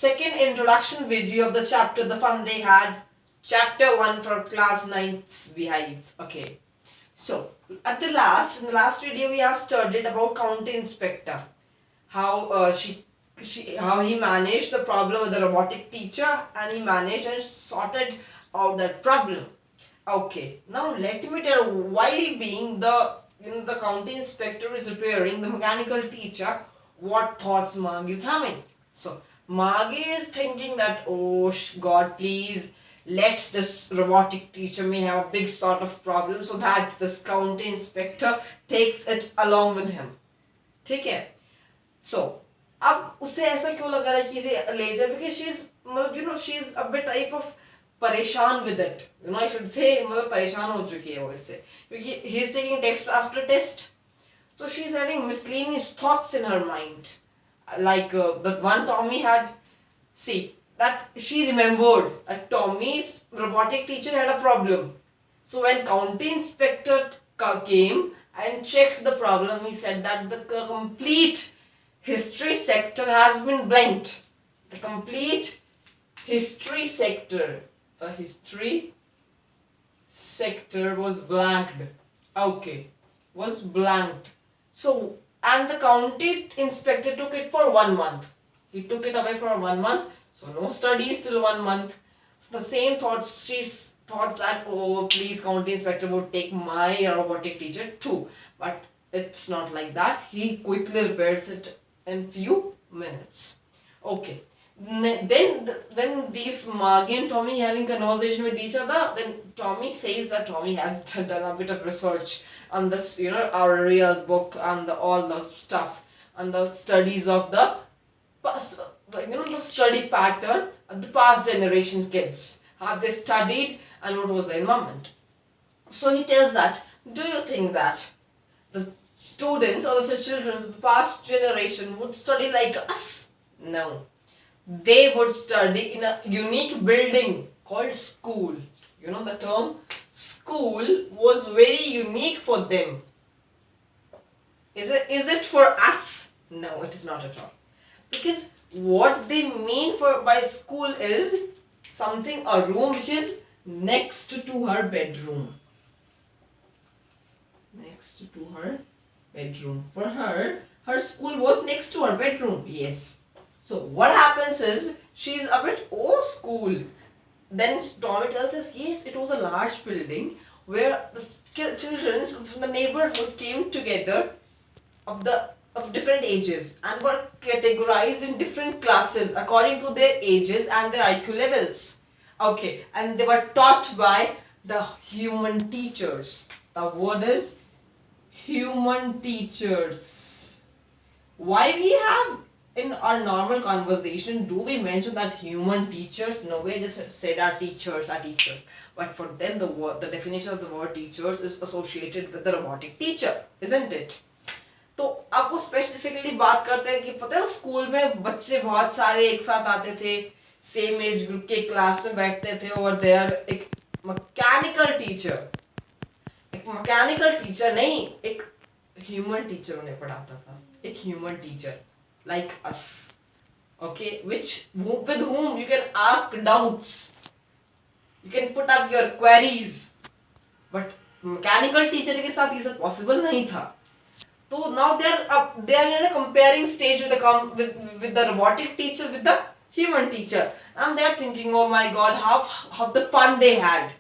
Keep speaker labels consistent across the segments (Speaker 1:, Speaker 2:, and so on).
Speaker 1: second introduction video of the chapter, the fun they had. Chapter 1 for class 9th Beehive. Okay. So, in the last video we have studied about County Inspector. How how he managed the problem with the robotic teacher, and he managed and sorted out that problem. Okay, now let me tell you, while being the county inspector is repairing the mechanical teacher, what thoughts Mahak is having. So Mahak is thinking that, oh God, please let this robotic teacher may have a big sort of problem, so that this county inspector takes it along with him. ठीक है. So अब उसे ऐसा क्यों लग रहा है कि इसे ले जाए, because she is a bit type of परेशान with it, I should say, मतलब परेशान हो चुकी है वो इससे, क्योंकि he is taking text after test, so she is having miscellaneous thoughts in her mind, like that one Tommy had. See that she remembered that Tommy's robotic teacher had a problem, so when county inspector came and checked the problem, he said that the complete history sector has been blanked. The complete history sector. The history sector was blanked. Okay. Was blanked. So, and the county inspector took it for 1 month. He took it away for 1 month. So, no studies till 1 month. The same thoughts, she thought that, oh, please, county inspector would take my robotic teacher too. But it's not like that. He quickly repairs it in few minutes. Okay. Then when these Margie and Tommy having conversation with each other, then Tommy says that Tommy has done a bit of research on this, our real book and all the stuff and the studies of the past, the study pattern of the past generation kids, how they studied and what was the environment. So he tells that, do you think that the students or the children of the past generation would study like us? No. They would study in a unique building called school. The term school was very unique for them. Is it for us? No, it is not at all. Because what they mean by school is a room which is next to her bedroom. Next to her bedroom. For her school was next to her bedroom. Yes. So what happens is, she's a bit, school. Then Tommy tells us, yes, it was a large building where the children from the neighborhood came together of different ages and were categorized in different classes according to their ages and their IQ levels. Okay, and they were taught by the human teachers. The word is human teachers. Why we have in our normal conversation, do we mention that human teachers? No, we just said our teachers. But for them, the definition of the word teachers is associated with the robotic teacher, isn't it? तो अब वो specifically बात करते हैं कि पता है school में बच्चे बहुत सारे एक साथ आते थे, सेम एज ग्रुप के क्लास में बैठते थे, और देयर एक मैकेनिकल टीचर नहीं, एक ह्यूमन टीचर उन्हें पढ़ाता था, एक human teacher like us, okay, with whom you can ask doubts, you can put up your queries, but mechanical teacher के साथ ये सब possible नहीं था. So now they are in a comparing stage with the robotic teacher with the human teacher, and they are thinking, oh my God, how the fun they had.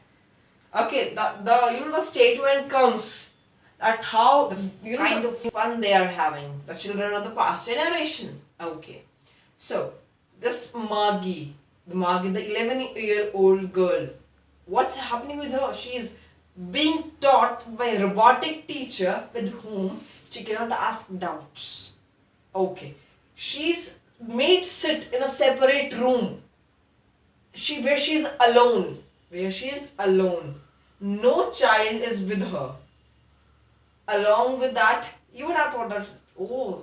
Speaker 1: Okay, the statement comes at how the kind of fun they are having, the children of the past generation. Okay, so this Margie, the 11-year-old girl, what's happening with her? She's being taught by a robotic teacher with whom she cannot ask doubts. Okay, she's made sit in a separate room, where she's alone. No child is with her. Along with that, you would have thought that, oh,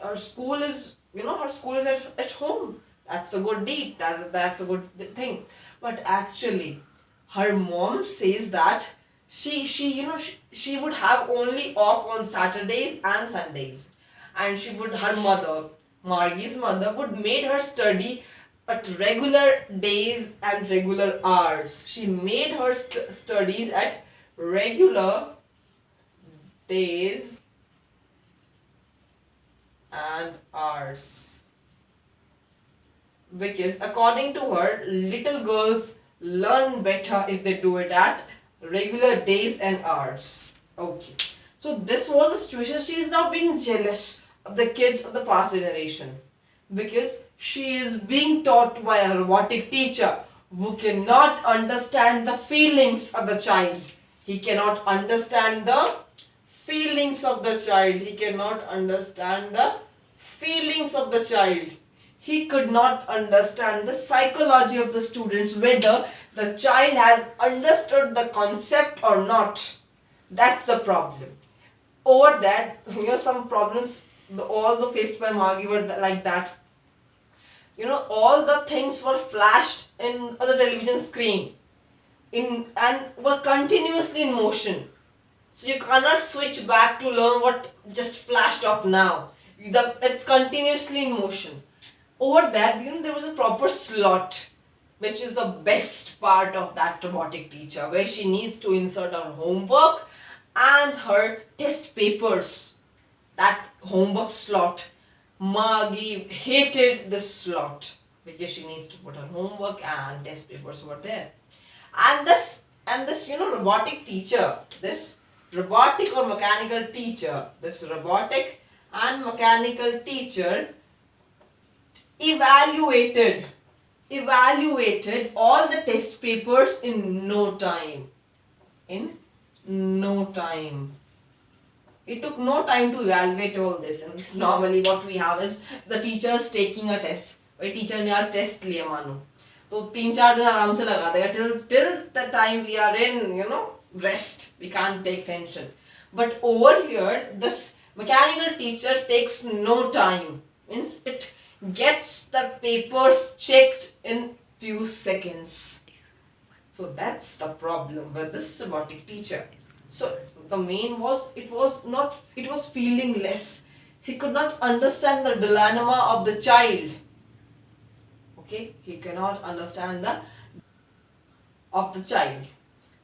Speaker 1: her school is at home. That's a good deed. That's a good thing. But actually, her mom says that she would have only off on Saturdays and Sundays, and Margie's mother would make her study at regular days and regular hours. She made her studies at regular days and hours. Because according to her, little girls learn better if they do it at regular days and hours. Okay. So this was the situation. She is now being jealous of the kids of the past generation. Because she is being taught by a robotic teacher who cannot understand the feelings of the child. He cannot understand the feelings of the child. He cannot understand the feelings of the child. He could not understand the psychology of the students, whether the child has understood the concept or not. That's the problem. Over that, some problems all faced by Maggie were like that. All the things were flashed in the television screen and were continuously in motion. So you cannot switch back to learn what just flashed off now. It's continuously in motion. Over that, there was a proper slot, which is the best part of that robotic teacher, where she needs to insert her homework and her test papers. That homework slot. Maggie hated this slot because she needs to put her homework and test papers over there. And this robotic teacher, this robotic or mechanical teacher, this robotic and mechanical teacher evaluated all the test papers in no time. In no time. It took no time to evaluate all this. And normally what we have is the teachers taking a test. भाई teacher ने आज test लिया मानो तो 3-4 दिन आराम से लगा देगा till the time we are in rest. We can't take tension. But over here this mechanical teacher takes no time. Means it gets the papers checked in few seconds. So that's the problem with this robotic teacher. So the main was it was feeling less. He could not understand the dilemma of the child. Okay, he cannot understand the of the child.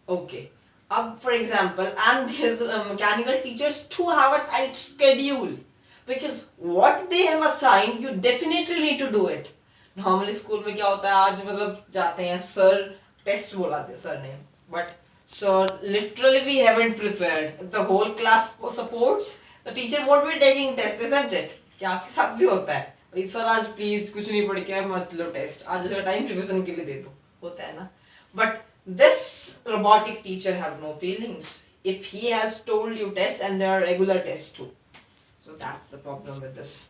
Speaker 1: Okay. For example, and his mechanical teachers too have a tight schedule. Because what they have assigned, you definitely need to do it. Normally school में क्या होता है आज मतलब जाते हैं sir test बोलाते हैं sir ने but so literally we haven't prepared. The whole class supports. The teacher won't be taking test, isn't it? क्या आपके साथ भी होता है भाई सर आज प्लीज कुछ नहीं पढ़ के मत लो टेस्ट आज का टाइम प्रिपरेशन के लिए दे दो होता है ना but this robotic teacher have no feelings if he has told you test and there are regular tests too. So that's the problem with this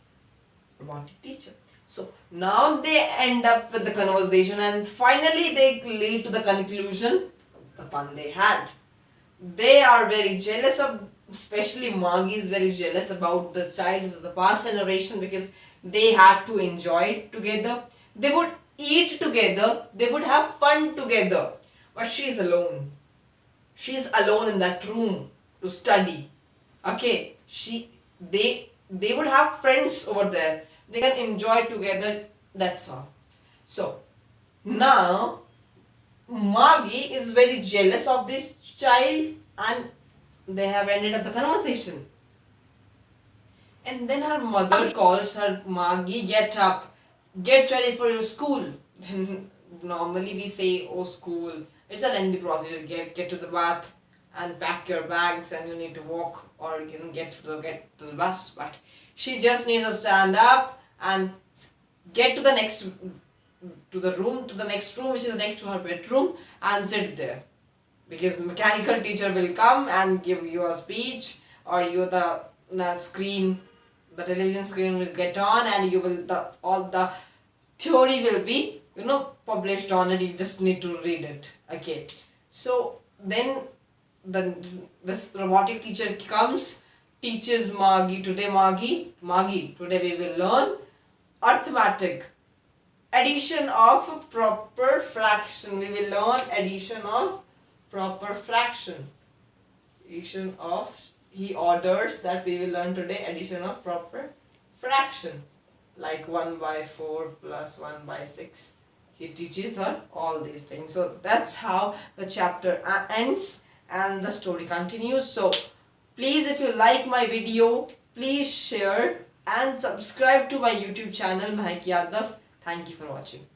Speaker 1: robotic teacher. So now they end up with the conversation and finally they lead to the conclusion, the fun they had. They are very jealous of, especially Maggie is very jealous about the child of the past generation because they had to enjoy it together. They would eat together, they would have fun together. But she is alone. She is alone in that room to study. Okay, they would have friends over there. They can enjoy together, that's all. So, now, Maggie is very jealous of this child and they have ended up the conversation. And then her mother calls her, Maggie, get up, get ready for your school. Then normally we say, oh school, it's a lengthy procedure, get to the bath and pack your bags and you need to walk or get to the bus. But she just needs to stand up and get to the next room which is next to her bedroom and sit there. Because mechanical teacher will come and give you a speech or the television screen will get on and all the theory will be published on it. You just need to read it. Okay. So then this robotic teacher comes, teaches Maggie, today we will learn arithmetic, addition of proper fraction. We will learn addition of proper fraction. He orders that we will learn today addition of proper fraction. like 1 by 4 plus 1 by 6. He teaches her all these things. So that's how the chapter ends and the story continues. So please, if you like my video, please share and subscribe to my YouTube channel Mahak Yadav. Thank you for watching.